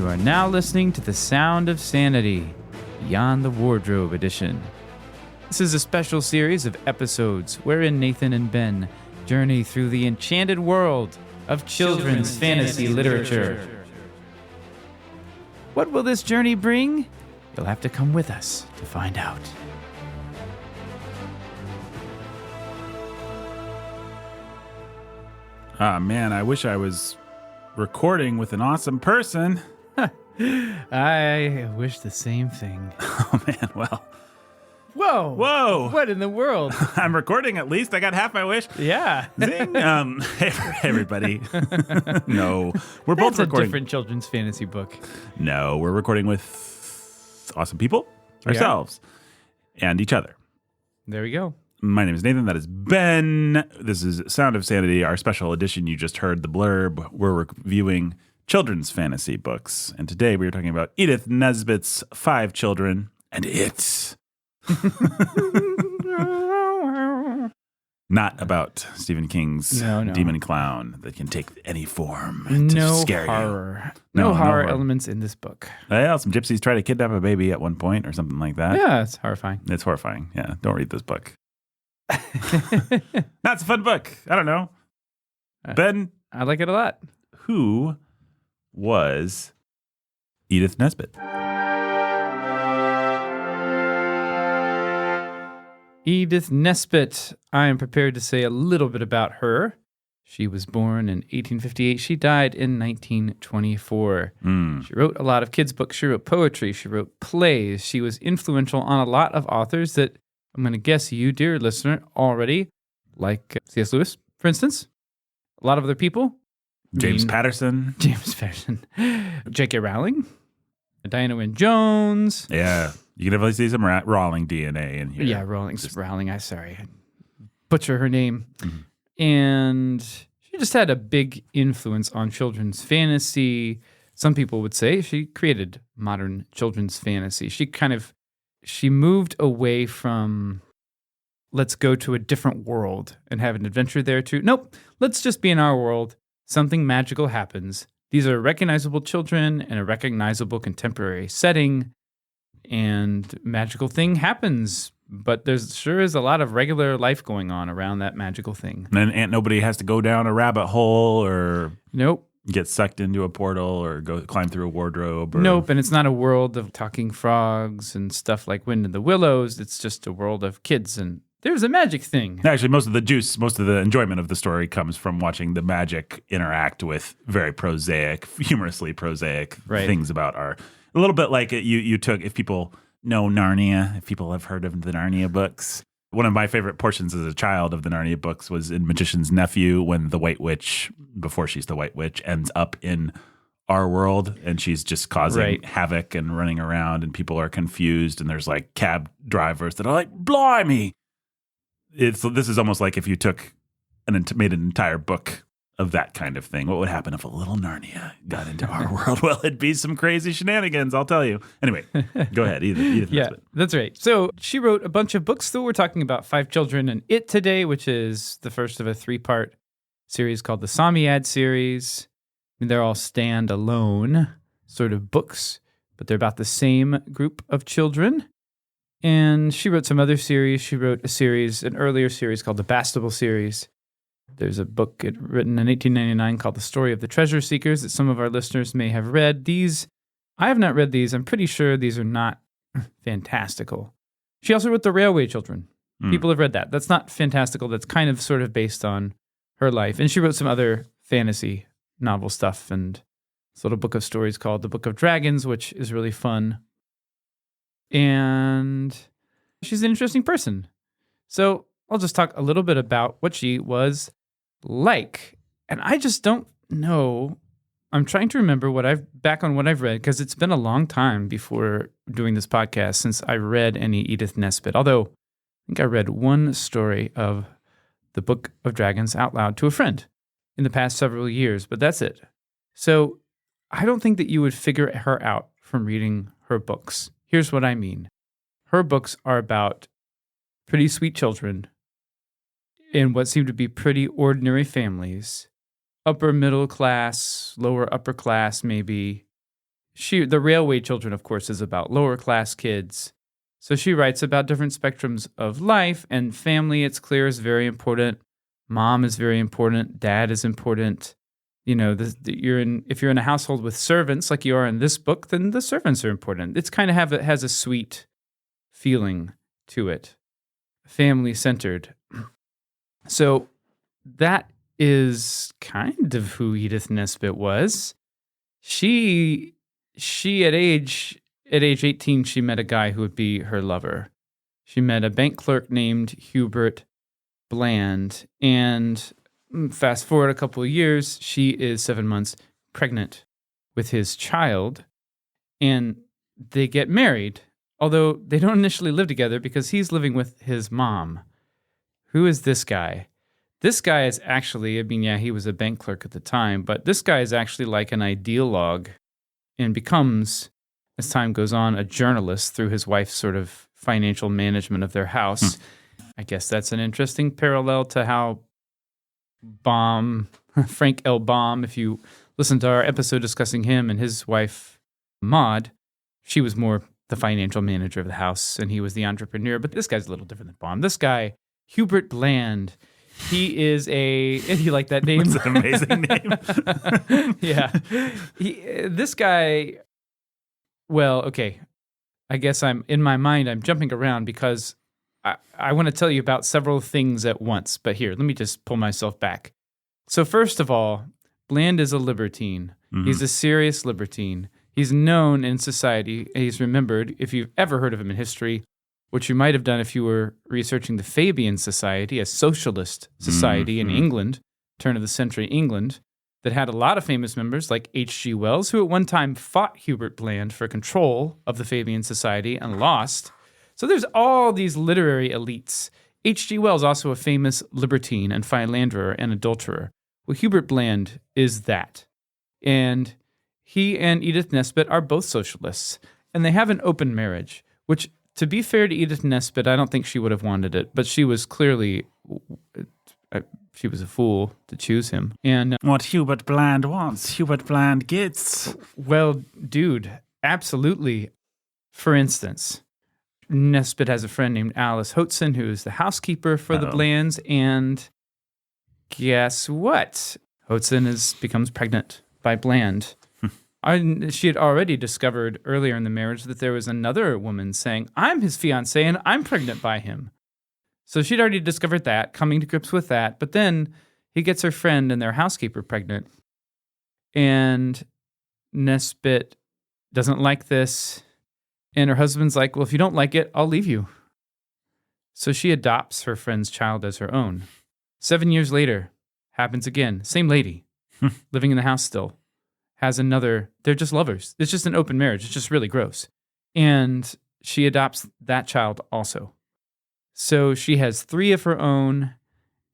You are now listening to The Sound of Sanity, Beyond the Wardrobe Edition. This is a special series of episodes wherein Nathan and Ben journey through the enchanted world of children's fantasy literature. What will this journey bring? You'll have to come with us to find out. Ah, man, I wish I was recording with an awesome person. I wish the same thing. Oh, man, well. Whoa! What in the world? I'm recording at least. I got half my wish. Yeah. Zing. Hey, everybody. No, we're both That's recording. a different children's fantasy book. No, we're recording with awesome people, ourselves, and each other. There we go. My name is Nathan. That is Ben. This is Sound of Sanity, our special edition. You just heard the blurb. We're reviewing children's fantasy books. And today we are talking about Edith Nesbit's 5 Children and It. Not about Stephen King's demon clown that can take any form to scare horror. you. No horror elements in this book. Yeah, some gypsies try to kidnap a baby at one point or something like that. Yeah, it's horrifying. It's horrifying. Yeah, don't read this book. That's a fun book. I don't know. Ben, I like it a lot. Who was Edith Nesbit? Edith Nesbit. I am prepared to say a little bit about her. She was born in 1858. She died in 1924. She wrote a lot of kids' books. She wrote poetry. She wrote plays. She was influential on a lot of authors that I'm going to guess you, dear listener, already like C.S. Lewis, for instance. A lot of other people. James Patterson. J.K. Rowling. Diana Wynne Jones. Yeah. You can definitely see some Rowling DNA in here. Yeah, Rowling. I butcher her name. Mm-hmm. And she just had a big influence on children's fantasy. Some people would say she created modern children's fantasy. She moved away from, let's go to a different world and have an adventure there too. Nope, let's just be in our world. Something magical happens. These are recognizable children in a recognizable contemporary setting, and magical thing happens. But there's sure is a lot of regular life going on around that magical thing. And nobody has to go down a rabbit hole or nope. Get sucked into a portal or go climb through a wardrobe. Nope, and it's not a world of talking frogs and stuff like Wind in the Willows. It's just a world of kids, and there's a magic thing. Actually, most of the enjoyment of the story comes from watching the magic interact with very prosaic, humorously prosaic things about a little bit like you took, if people know Narnia, if people have heard of the Narnia books. One of my favorite portions as a child of the Narnia books was in Magician's Nephew, when the White Witch, before she's the White Witch, ends up in our world and she's just causing havoc and running around and people are confused and there's like cab drivers that are like, blimey. This is almost like if you took made an entire book of that kind of thing. What would happen if a little Narnia got into our world? Well, it'd be some crazy shenanigans, I'll tell you. Anyway, go ahead, Edith Yeah, Nesbit. that's right. So she wrote a bunch of books. So we're talking about 5 Children and It today, which is the first of a 3-part series called the Samiad series. I mean, they're all stand-alone sort of books, but they're about the same group of children. And she wrote some other series. She wrote an earlier series called the Bastable series. There's a book written in 1899 called The Story of the Treasure Seekers that some of our listeners may have read. I have not read these. I'm pretty sure these are not fantastical. She also wrote The Railway Children. People have read that. That's not fantastical. That's kind of sort of based on her life. And she wrote some other fantasy novel stuff and this little book of stories called The Book of Dragons, which is really fun. And she's an interesting person. So I'll just talk a little bit about what she was like. And I just don't know. I'm trying to remember what I've read, because it's been a long time before doing this podcast since I read any Edith Nesbit. Although I think I read one story of The Book of Dragons out loud to a friend in the past several years, but that's it. So I don't think that you would figure her out from reading her books. Here's what I mean. Her books are about pretty sweet children in what seem to be pretty ordinary families, upper middle class, lower upper class maybe, The Railway Children, of course, is about lower class kids. So she writes about different spectrums of life, and family, it's clear, is very important. Mom is very important. Dad is important. You know, if you're in a household with servants like you are in this book, then the servants are important. It's kind of has a sweet feeling to it, family centered. So that is kind of who Edith Nesbit was. She at age 18, she met a guy who would be her lover. She met a bank clerk named Hubert Bland, and fast forward a couple of years, she is 7 months pregnant with his child, and they get married, although they don't initially live together because he's living with his mom. Who is this guy? This guy is actually, he was a bank clerk at the time, but this guy is actually like an ideologue and becomes, as time goes on, a journalist through his wife's sort of financial management of their house. I guess that's an interesting parallel to how Frank L. Baum, if you listen to our episode discussing him and his wife, Maud, she was more the financial manager of the house and he was the entrepreneur. But this guy's a little different than Baum. This guy, Hubert Bland, he is you like that name? It's an amazing name. Yeah. This guy, well, okay. I guess I'm jumping around because I want to tell you about several things at once. But here, let me just pull myself back. So first of all, Bland is a libertine. Mm-hmm. He's a serious libertine. He's known in society. He's remembered, if you've ever heard of him in history, which you might have done if you were researching the Fabian Society, a socialist society in England, turn of the century England, that had a lot of famous members like H.G. Wells, who at one time fought Hubert Bland for control of the Fabian Society and lost. So there's all these literary elites. H.G. Wells, also a famous libertine and philanderer and adulterer. Well, Hubert Bland is that. And he and Edith Nesbit are both socialists. And they have an open marriage, which, to be fair to Edith Nesbit, I don't think she would have wanted it. But she was clearly... she was a fool to choose him. And what Hubert Bland wants, Hubert Bland gets. Well, dude, absolutely. For instance, Nesbit has a friend named Alice Hoatzin, who is the housekeeper for the Blands, and guess what? Hoatzin becomes pregnant by Bland. She had already discovered earlier in the marriage that there was another woman saying, I'm his fiancée and I'm pregnant by him. So she'd already discovered that, coming to grips with that. But then he gets her friend and their housekeeper pregnant. And Nesbit doesn't like this. And her husband's like, well, if you don't like it, I'll leave you. So she adopts her friend's child as her own. 7 years later, happens again. Same lady, living in the house still. Has another, they're just lovers. It's just an open marriage. It's just really gross. And she adopts that child also. So she has 3 of her own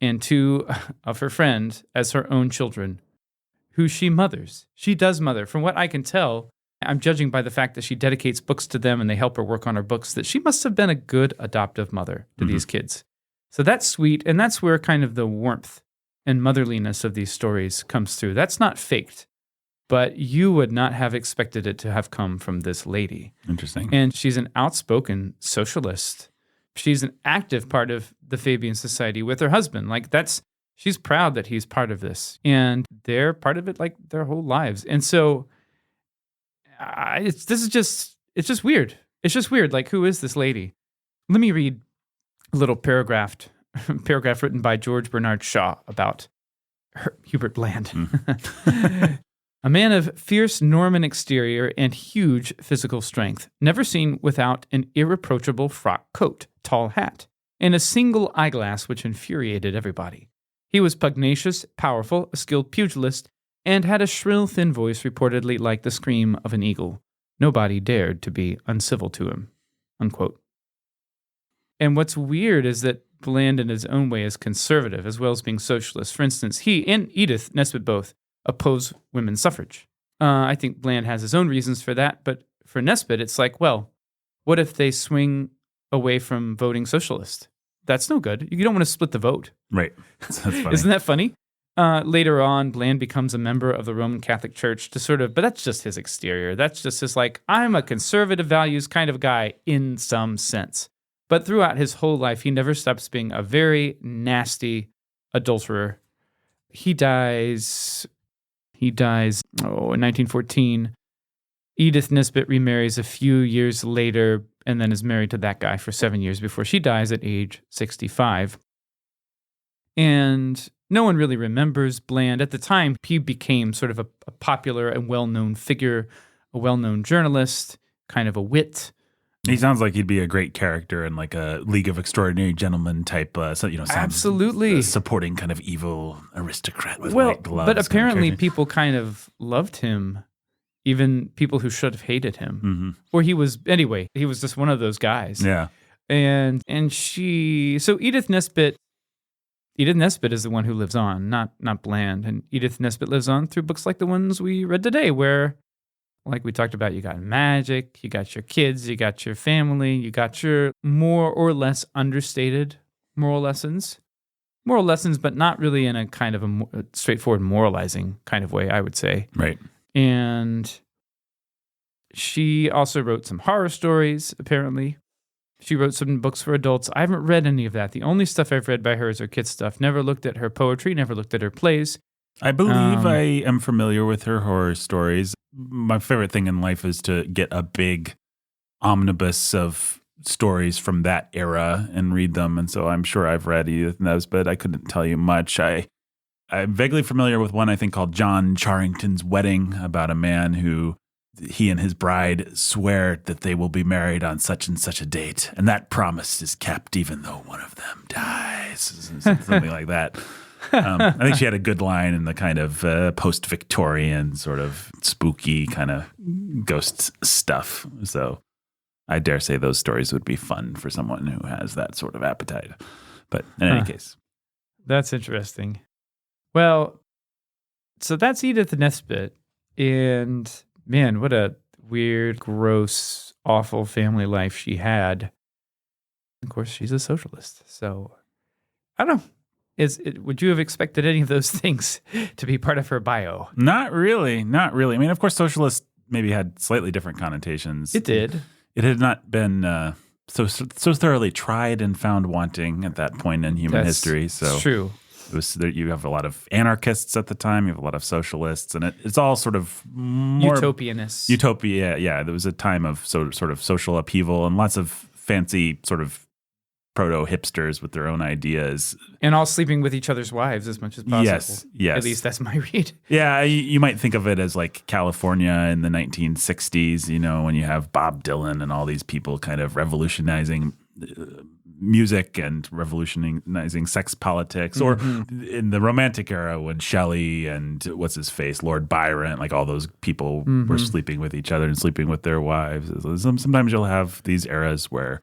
and 2 of her friend as her own children, who she mothers. She does mother. From what I can tell, I'm judging by the fact that she dedicates books to them and they help her work on her books, that she must have been a good adoptive mother to these kids. So that's sweet, and that's where kind of the warmth and motherliness of these stories comes through. That's not faked, but you would not have expected it to have come from this lady. Interesting. And she's an outspoken socialist. She's an active part of the Fabian Society with her husband. She's proud that he's part of this. And they're part of it like their whole lives. And so it's just weird. It's just weird. Like, who is this lady? Let me read a little paragraph written by George Bernard Shaw about Hubert Bland. A man of fierce Norman exterior and huge physical strength, never seen without an irreproachable frock coat, tall hat, and a single eyeglass which infuriated everybody. He was pugnacious, powerful, a skilled pugilist, and had a shrill, thin voice reportedly like the scream of an eagle. Nobody dared to be uncivil to him." Unquote. And what's weird is that Bland in his own way is conservative as well as being socialist. For instance, he and Edith Nesbit both oppose women's suffrage. I think Bland has his own reasons for that, but for Nesbit, it's like, well, what if they swing away from voting socialist? That's no good. You don't want to split the vote. Right. That's funny. Isn't that funny? Later on, Bland becomes a member of the Roman Catholic Church but that's just his exterior. That's just his I'm a conservative values kind of guy in some sense. But throughout his whole life, he never stops being a very nasty adulterer. He dies in 1914. Edith Nesbit remarries a few years later and then is married to that guy for 7 years before she dies at age 65. And no one really remembers Bland. At the time, he became sort of a popular and well-known figure, a well-known journalist, kind of a wit. He sounds like he'd be a great character in like a League of Extraordinary Gentlemen type, absolutely supporting kind of evil aristocrat with white gloves. But apparently people kind of loved him, even people who should have hated him. Mm-hmm. Or he was just one of those guys. Yeah. And Edith Nesbit is the one who lives on, not Bland. And Edith Nesbit lives on through books like the ones we read today, where, like we talked about, you got magic, you got your kids, you got your family, you got your more or less understated moral lessons, but not really in a kind of a straightforward moralizing kind of way, I would say. Right. And she also wrote some horror stories, apparently. She wrote some books for adults. I haven't read any of that. The only stuff I've read by her is her kids' stuff. Never looked at her poetry, never looked at her plays. I believe I am familiar with her horror stories. My favorite thing in life is to get a big omnibus of stories from that era and read them. And so I'm sure I've read Edith Nesbit. I couldn't tell you much. I'm vaguely familiar with one I think called John Charrington's Wedding, about a man who he and his bride swear that they will be married on such and such a date. And that promise is kept even though one of them dies. Something like that. I think she had a good line in the kind of post-Victorian sort of spooky kind of ghost stuff. So I dare say those stories would be fun for someone who has that sort of appetite. But in any case. That's interesting. Well, so that's Edith Nesbit. And man, what a weird, gross, awful family life she had. Of course, she's a socialist. So I don't know. Would you have expected any of those things to be part of her bio? Not really. I mean, of course, socialist maybe had slightly different connotations. It did. It had not been so thoroughly tried and found wanting at that point in human history. So it's true. You have a lot of anarchists at the time. You have a lot of socialists, and it's all sort of more utopianists. Utopia, yeah. There was a time of sort of social upheaval and lots of fancy sort of proto-hipsters with their own ideas. And all sleeping with each other's wives as much as possible. Yes. At least that's my read. Yeah, you might think of it as like California in the 1960s, when you have Bob Dylan and all these people kind of revolutionizing music and revolutionizing sex politics. Or in the Romantic era when Shelley and what's-his-face, Lord Byron, like all those people were sleeping with each other and sleeping with their wives. Sometimes you'll have these eras where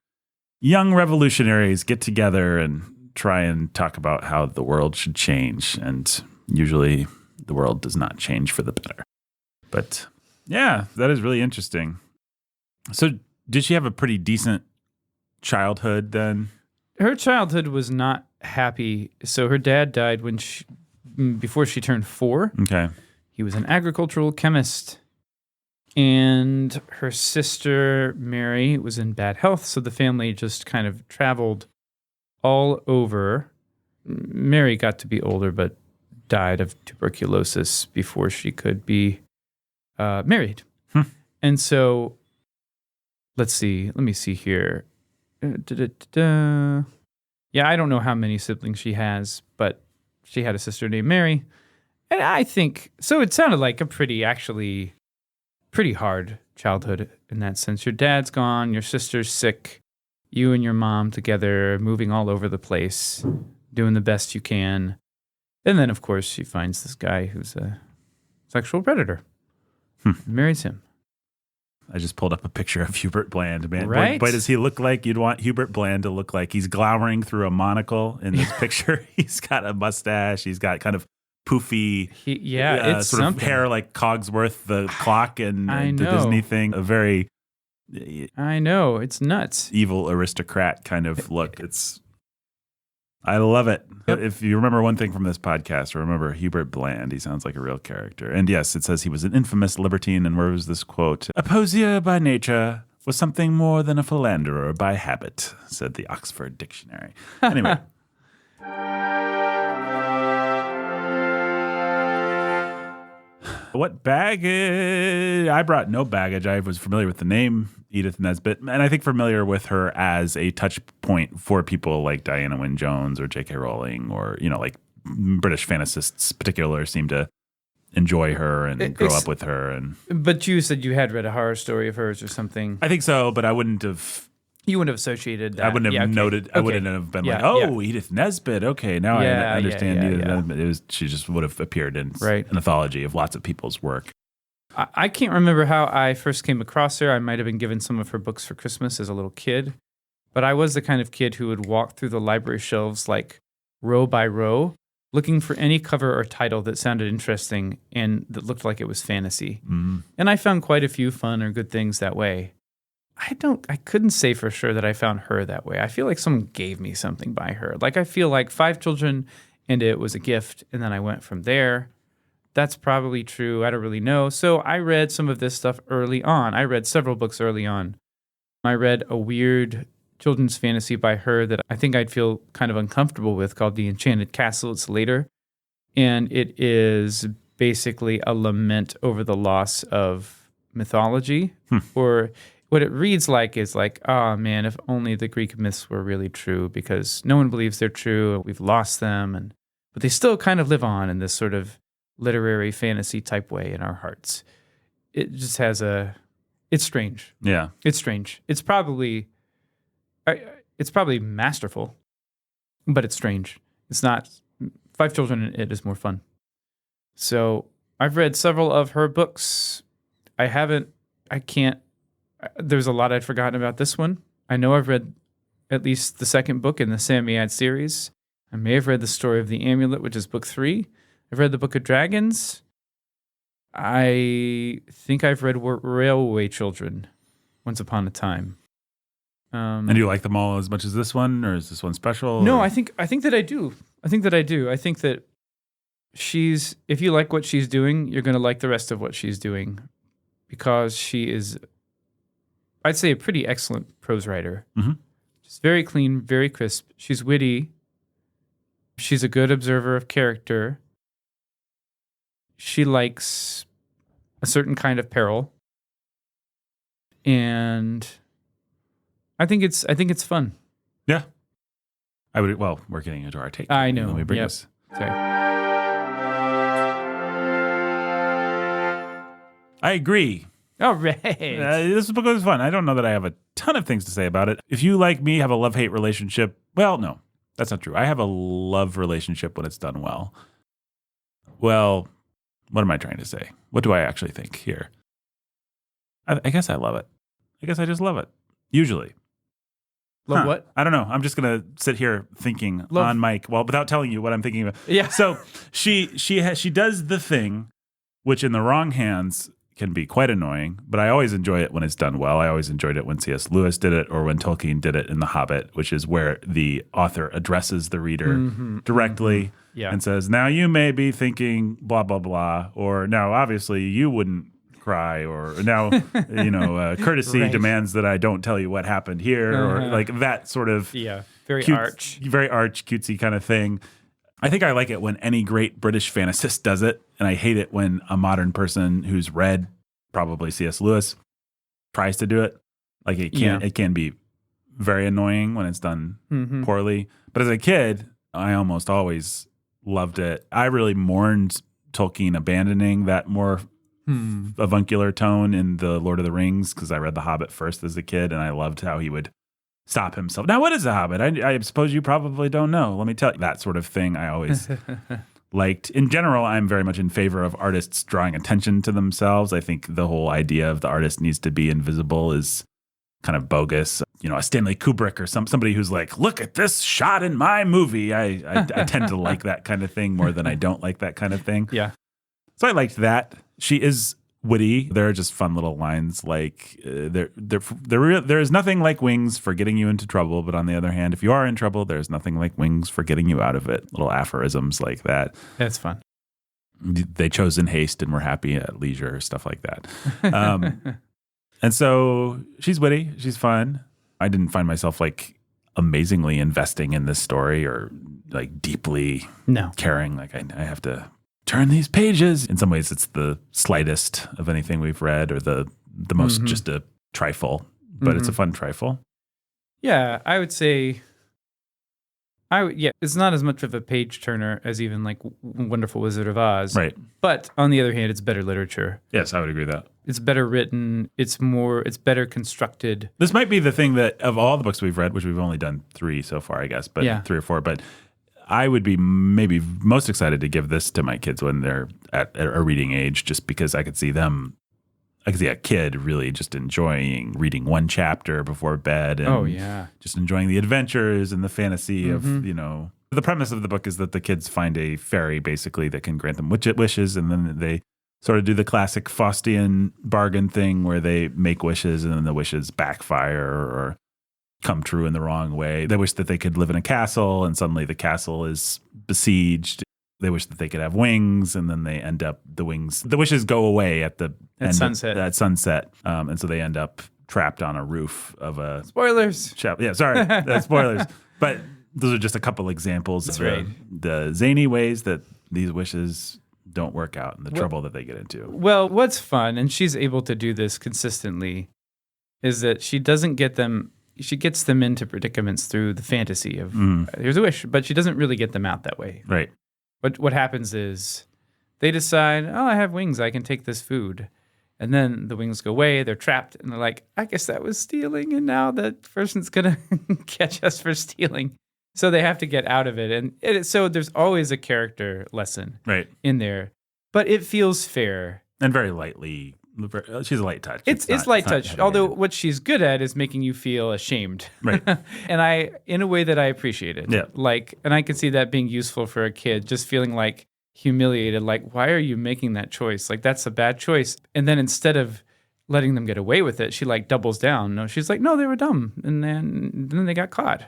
young revolutionaries get together and try and talk about how the world should change. And usually the world does not change for the better. But yeah, that is really interesting. So did she have a pretty decent childhood then? Her childhood was not happy. So her dad died before she turned 4. Okay. He was an agricultural chemist. And her sister, Mary, was in bad health, so the family just kind of traveled all over. Mary got to be older, but died of tuberculosis before she could be married. And so, let me see here. Yeah, I don't know how many siblings she has, but she had a sister named Mary. And I think, so it sounded like a pretty hard childhood in that sense. Your dad's gone, your sister's sick, you and your mom together, moving all over the place, doing the best you can. And then, of course, she finds this guy who's a sexual predator, marries him. I just pulled up a picture of Hubert Bland, man. Right? Boy, does he look like you'd want Hubert Bland to look like. He's glowering through a monocle in this picture. He's got a mustache. He's got kind of poofy, it's sort something. of hair like Cogsworth, the clock, and the Disney thing. A very, I know, it's nuts. Evil aristocrat kind of look. I love it. Yep. If you remember one thing from this podcast, remember Hubert Bland. He sounds like a real character. And yes, it says he was an infamous libertine. And where was this quote? A posier by nature was something more than a philanderer by habit, said the Oxford Dictionary. Anyway. What baggage? I brought no baggage. I was familiar with the name Edith Nesbit, and I think familiar with her as a touch point for people like Diana Wynne Jones or J.K. Rowling, or like British fantasists particular seem to enjoy her and grow up with her. But you said you had read a horror story of hers or something. I think so, but I wouldn't have. You wouldn't have associated that. I wouldn't have noted. I wouldn't have been Edith Nesbit. Okay, now I understand Edith Nesbit. She just would have appeared in an anthology of lots of people's work. I can't remember how I first came across her. I might have been given some of her books for Christmas as a little kid. But I was the kind of kid who would walk through the library shelves like row by row, looking for any cover or title that sounded interesting and that looked like it was fantasy. Mm-hmm. And I found quite a few fun or good things that way. I couldn't say for sure that I found her that way. I feel like someone gave me something by her. Like I feel like 5 children and it was a gift, and then I went from there. That's probably true. I don't really know. So I read some of this stuff early on. I read several books early on. I read a weird children's fantasy by her that I think I'd feel kind of uncomfortable with called The Enchanted Castle. It's later. And it is basically a lament over the loss of mythology. Or what it reads like is like, oh man, if only the Greek myths were really true, because no one believes they're true. We've lost them. But they still kind of live on in this sort of literary fantasy type way in our hearts. It just has it's strange. Yeah. It's strange. It's probably masterful, but it's strange. It's not. 5 Children and It is more fun. So I've read several of her books. There's a lot I'd forgotten about this one. I know I've read at least the second book in the Sammy series. I may have read The Story of the Amulet, which is book 3. I've read The Book of Dragons. I think I've read Railway Children, Once Upon a Time. And do you like them all as much as this one, or is this one special? No, or? I think that I do. I think that if you like what she's doing, you're going to like the rest of what she's doing, because she is, I'd say, a pretty excellent prose writer. Mm-hmm. She's very clean, very crisp. She's witty. She's a good observer of character. She likes a certain kind of peril. And I think it's fun. Yeah. We're getting into our take. I know. Let me bring this. Sorry. I agree. All right. This book was fun. I don't know that I have a ton of things to say about it. If you, like me, have a love-hate relationship, well, no, that's not true. I have a love relationship when it's done well. Well, what am I trying to say? What do I actually think here? I guess I love it. I guess I just love it. Usually. Love what? I don't know. I'm just going to sit here thinking on mic, without telling you what I'm thinking about. Yeah. So she does the thing, which in the wrong hands can be quite annoying, but I always enjoy it when it's done well. I always enjoyed it when C.S. Lewis did it, or when Tolkien did it in The Hobbit, which is where the author addresses the reader directly and says, now you may be thinking blah, blah, blah, or now obviously you wouldn't cry, or now, courtesy demands that I don't tell you what happened here, or like that sort of very arch, cutesy kind of thing. I think I like it when any great British fantasist does it, and I hate it when a modern person who's read probably C.S. Lewis tries to do it. Like it can be very annoying when it's done poorly. But as a kid, I almost always loved it. I really mourned Tolkien abandoning that more avuncular tone in the Lord of the Rings, because I read The Hobbit first as a kid, and I loved how he would stop himself. Now, what is The Hobbit? I suppose you probably don't know. Let me tell you. That sort of thing I always liked. In general, I'm very much in favor of artists drawing attention to themselves. I think the whole idea of the artist needs to be invisible is kind of bogus. A Stanley Kubrick or somebody who's like, look at this shot in my movie. I tend to like that kind of thing more than I don't like that kind of thing. Yeah. So I liked that. She is witty. There are just fun little lines like there is nothing like wings for getting you into trouble, but on the other hand, if you are in trouble, there's nothing like wings for getting you out of it. Little aphorisms like that. That's fun. They chose in haste and were happy at leisure, stuff like that. And so she's witty. She's fun. I didn't find myself like amazingly investing in this story or like deeply caring. Like I have to turn these pages. In some ways, it's the slightest of anything we've read or the most just a trifle, but it's a fun trifle. Yeah, I would say it's not as much of a page turner as even like Wonderful Wizard of Oz. Right. But on the other hand, it's better literature. Yes, I would agree with that. It's better written. It's better constructed. This might be the thing that of all the books we've read, which we've only done 3 so far, I guess, but 3 or 4, but I would be maybe most excited to give this to my kids when they're at a reading age, just because I could see a kid really just enjoying reading one chapter before bed and just enjoying the adventures and the fantasy of, the premise of the book is that the kids find a fairy basically that can grant them wishes, and then they sort of do the classic Faustian bargain thing where they make wishes and then the wishes backfire or come true in the wrong way. They wish that they could live in a castle and suddenly the castle is besieged. They wish that they could have wings, and then they end up the wishes go away at sunset. And so they end up trapped on a roof of a spoilers. Yeah, sorry, that's spoilers. But those are just a couple examples of the zany ways that these wishes don't work out and the trouble that they get into. Well, what's fun, and she's able to do this consistently, is that she doesn't get them. She gets them into predicaments through the fantasy of here's a wish, but she doesn't really get them out that way. Right. What happens is they decide, oh, I have wings, I can take this food. And then the wings go away, they're trapped, and they're like, I guess that was stealing, and now that person's going to catch us for stealing. So they have to get out of it. And so there's always a character lesson in there. But it feels fair. And very lightly. She's a light touch. It's light touch, although what she's good at is making you feel ashamed. Right. And in a way that I appreciate it. Yeah. And I can see that being useful for a kid, just feeling like humiliated, like, why are you making that choice? Like, that's a bad choice. And then instead of letting them get away with it, she like doubles down. No, she's like, no, they were dumb. And then they got caught.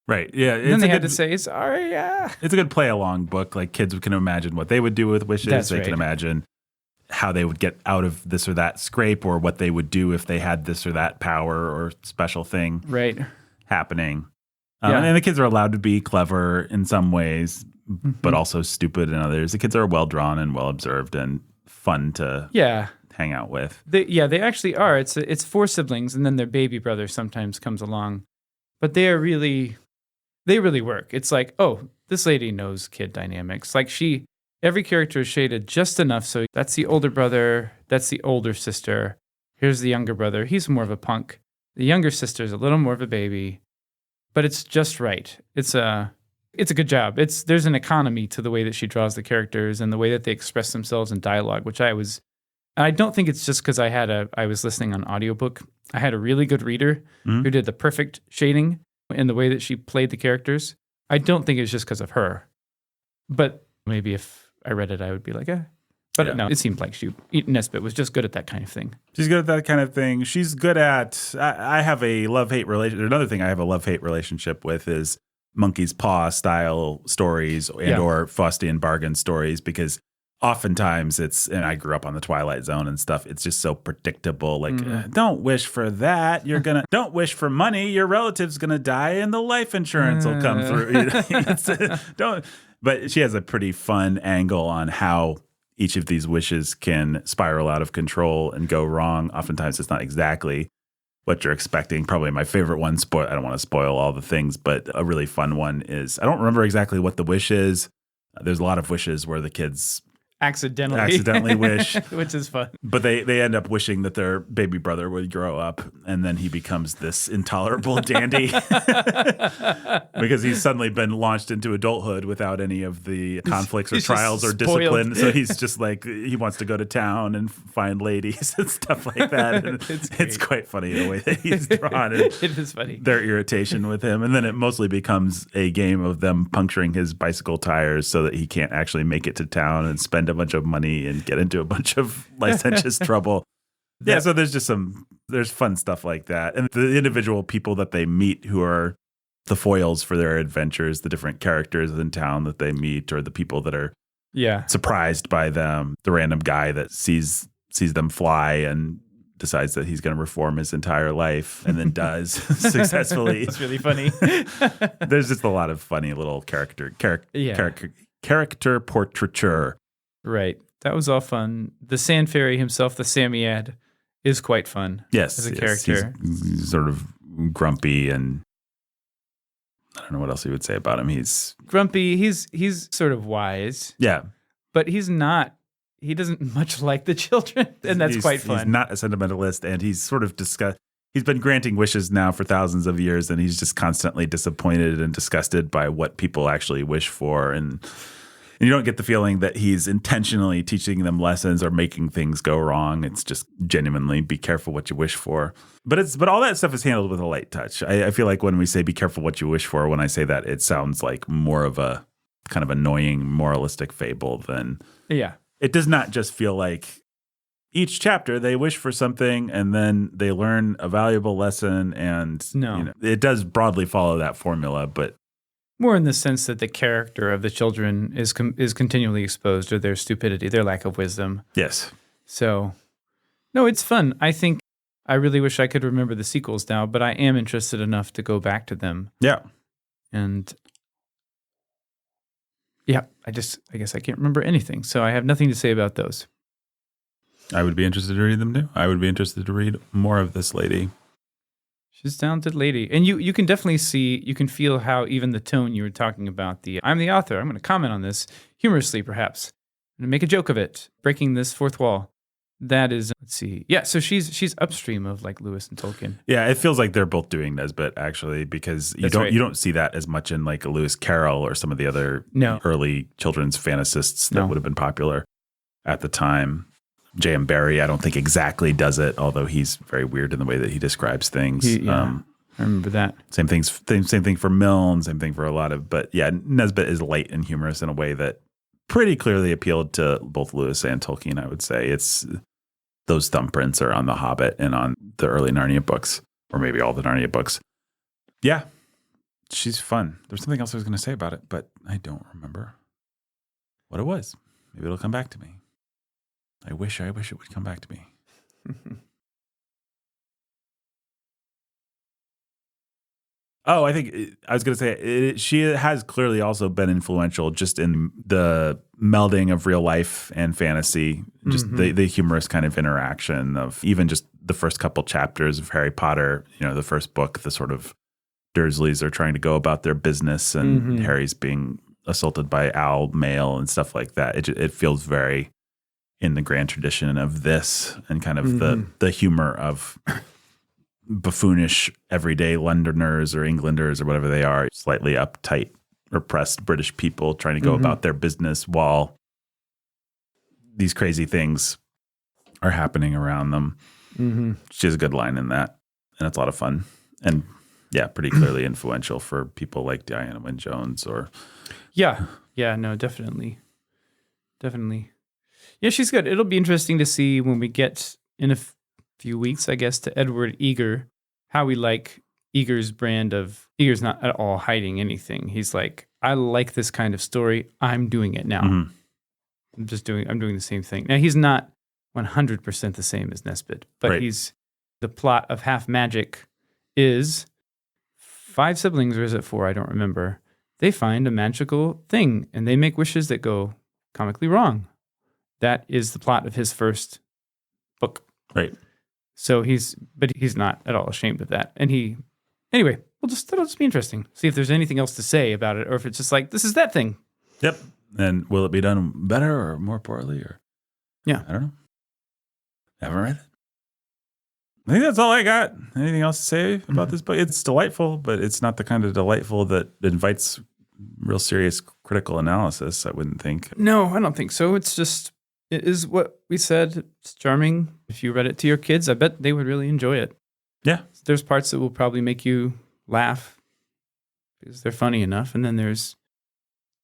Right. Yeah. And then they had to say, sorry. Yeah. It's a good play along book. Like kids can imagine what they would do with wishes. They can imagine how they would get out of this or that scrape, or what they would do if they had this or that power or special thing happening. And the kids are allowed to be clever in some ways, but also stupid in others. The kids are well drawn and well observed and fun to hang out with. They actually are. It's 4 siblings, and then their baby brother sometimes comes along. But they really work. It's like, oh, this lady knows kid dynamics. Like every character is shaded just enough. So that's the older brother. That's the older sister. Here's the younger brother. He's more of a punk. The younger sister's a little more of a baby, but it's just right. It's a good job. There's an economy to the way that she draws the characters and the way that they express themselves in dialogue, which I don't think it's just because I was listening on audiobook. I had a really good reader who did the perfect shading in the way that she played the characters. I don't think it's just because of her, but maybe if I read it, I would be like, eh. But no, it seemed like Edith Nesbit was just good at that kind of thing. She's good at that kind of thing. She's good at, I have a love-hate relationship. Another thing I have a love-hate relationship with is Monkey's Paw style stories or Faustian bargain stories, because oftentimes and I grew up on the Twilight Zone and stuff, it's just so predictable. Like, don't wish for that. Don't wish for money. Your relative's going to die and the life insurance will come through. But she has a pretty fun angle on how each of these wishes can spiral out of control and go wrong. Oftentimes it's not exactly what you're expecting. Probably my favorite one, I don't want to spoil all the things, but a really fun one is, I don't remember exactly what the wish is. There's a lot of wishes where the kids accidentally wish, which is fun. But they end up wishing that their baby brother would grow up, and then he becomes this intolerable dandy because he's suddenly been launched into adulthood without any of the conflicts or trials or discipline. So he's just like, he wants to go to town and find ladies and stuff like that. And it's quite funny the way that he's drawn. It is funny. Their irritation with him, and then it mostly becomes a game of them puncturing his bicycle tires so that he can't actually make it to town and spend a a bunch of money and get into a bunch of licentious trouble. Yeah, so there's fun stuff like that. And the individual people that they meet who are the foils for their adventures, the different characters in town that they meet, or the people that are surprised by them, the random guy that sees them fly and decides that he's going to reform his entire life and then does successfully. It's really funny. There's just a lot of funny little character portraiture. Right. That was all fun. The Sand Fairy himself, the Samiad, is quite fun. Yes. As a character. He's sort of grumpy, and I don't know what else you would say about him. He's grumpy. He's sort of wise. Yeah. But he's not. He doesn't much like the children, and that's quite fun. He's not a sentimentalist, and he's sort of he's been granting wishes now for thousands of years, and he's just constantly disappointed and disgusted by what people actually wish for. And you don't get the feeling that he's intentionally teaching them lessons or making things go wrong. It's just genuinely be careful what you wish for. But all that stuff is handled with a light touch. I feel like when we say be careful what you wish for, when I say that, it sounds like more of a kind of annoying moralistic fable than It does not just feel like each chapter they wish for something and then they learn a valuable lesson, and it does broadly follow that formula, but more in the sense that the character of the children is continually exposed to their stupidity, their lack of wisdom. Yes. So, no, it's fun. I think I really wish I could remember the sequels now, but I am interested enough to go back to them. Yeah. And I guess I can't remember anything, so I have nothing to say about those. I would be interested to read them too. I would be interested to read more of this lady. She's a talented lady. And you can definitely you can feel how even the tone you were talking about, I'm the author, I'm going to comment on this, humorously perhaps, and make a joke of it, breaking this fourth wall. That is, let's see. Yeah, so she's upstream of like Lewis and Tolkien. Yeah, it feels like they're both doing Nesbit actually, because you don't see that as much in like a Lewis Carroll or some of the other early children's fantasists that would have been popular at the time. J.M. Barrie, I don't think exactly does it, although he's very weird in the way that he describes things. I remember that. Same thing for Milne, same thing for a lot of, but yeah, Nesbit is light and humorous in a way that pretty clearly appealed to both Lewis and Tolkien, I would say. It's those thumbprints are on The Hobbit and on the early Narnia books, or maybe all the Narnia books. Yeah, she's fun. There's something else I was going to say about it, but I don't remember what it was. Maybe it'll come back to me. I wish it would come back to me. Oh, I was going to say, she has clearly also been influential just in the melding of real life and fantasy, just the humorous kind of interaction of even just the first couple chapters of Harry Potter, the first book, the sort of Dursleys are trying to go about their business and Harry's being assaulted by owl male and stuff like that. It feels very in the grand tradition of this and kind of the humor of buffoonish everyday Londoners or Englanders or whatever they are, slightly uptight, repressed British people trying to go about their business while these crazy things are happening around them. She has a good line in that, and it's a lot of fun. And yeah, pretty clearly influential for people like Diana Wynne Jones or... Yeah, no, definitely. Yeah, she's good. It'll be interesting to see when we get in a few weeks, I guess, to Edward Eager, how we like Eager's brand of... Eager's not at all hiding anything. He's like, I like this kind of story. I'm doing it now. I'm doing the same thing. Now, he's not 100% the same as Nesbit, but he's... The plot of Half Magic is 5 siblings, or is it 4? I don't remember. They find a magical thing, and they make wishes that go comically wrong. That is the plot of his first book. Right. So he's not at all ashamed of that. And anyway, that'll just be interesting. See if there's anything else to say about it, or if it's just like, this is that thing. Yep. And will it be done better or more poorly, or? Yeah. I don't know. Haven't read it. I think that's all I got. Anything else to say about this book? It's delightful, but it's not the kind of delightful that invites real serious critical analysis, I wouldn't think. No, I don't think so. It is what we said. It's charming. If you read it to your kids, I bet they would really enjoy it. Yeah. There's parts that will probably make you laugh because they're funny enough. And then there's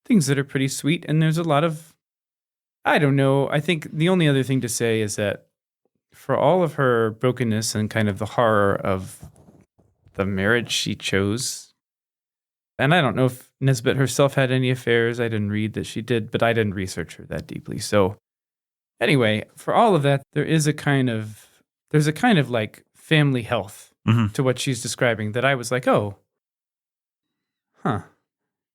things that are pretty sweet. And there's a lot of I don't know. I think the only other thing to say is that for all of her brokenness and kind of the horror of the marriage she chose, and I don't know if Nesbit herself had any affairs. I didn't read that she did, but I didn't research her that deeply. So anyway, for all of that, there's a kind of like family health to what she's describing that I was like, oh, huh.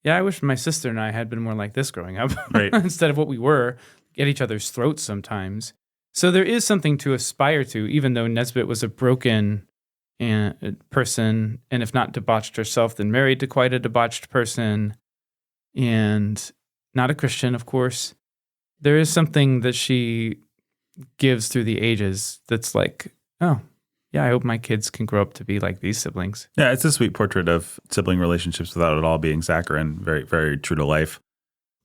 Yeah, I wish my sister and I had been more like this growing up, right? Instead of what we were, at each other's throats sometimes. So there is something to aspire to, even though Nesbit was a broken person, and if not debauched herself, then married to quite a debauched person, and not a Christian, of course. There is something that she gives through the ages that's like, oh, yeah, I hope my kids can grow up to be like these siblings. Yeah, it's a sweet portrait of sibling relationships without it all being saccharine. Very, very true to life.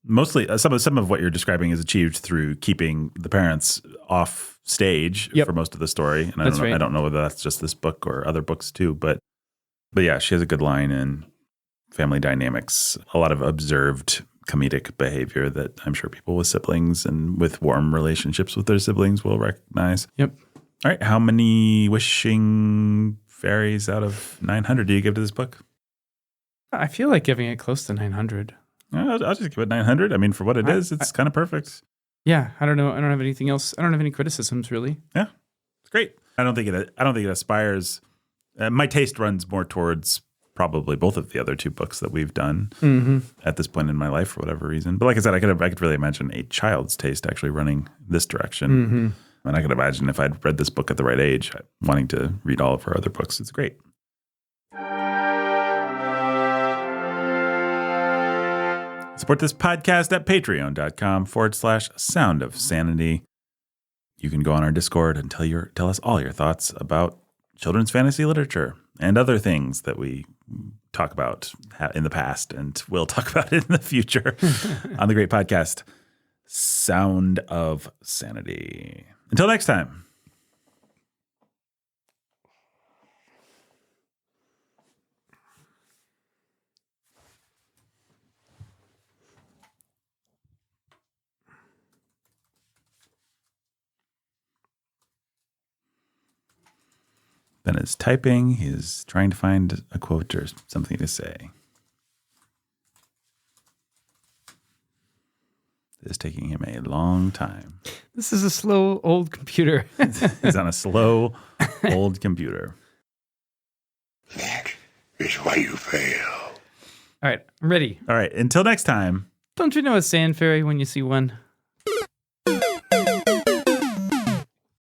Mostly, some of what you're describing is achieved through keeping the parents off stage for most of the story. And I don't know whether that's just this book or other books too. But yeah, she has a good line in family dynamics. A lot of observed comedic behavior that I'm sure people with siblings and with warm relationships with their siblings will recognize. Yep. All right. How many wishing fairies out of 900 do you give to this book? I feel like giving it close to 900. I'll just give it 900. I mean, for what it is, it's kind of perfect. Yeah. I don't know. I don't have anything else. I don't have any criticisms, really. Yeah. It's great. I don't think it aspires. My taste runs more towards probably both of the other two books that we've done at this point in my life for whatever reason. But like I said, I could really imagine a child's taste actually running this direction. And I could imagine if I'd read this book at the right age, wanting to read all of her other books. It's great. Support this podcast at patreon.com/Sound of Sanity. You can go on our Discord and tell us all your thoughts about children's fantasy literature and other things that we talk about in the past and will talk about it in the future on the great podcast, Sound of Sanity. Until next time. Ben is typing. He's trying to find a quote or something to say. It is taking him a long time. This is a slow, old computer. He's on a slow, old computer. That is why you fail. All right, I'm ready. All right, until next time. Don't you know a sand fairy when you see one?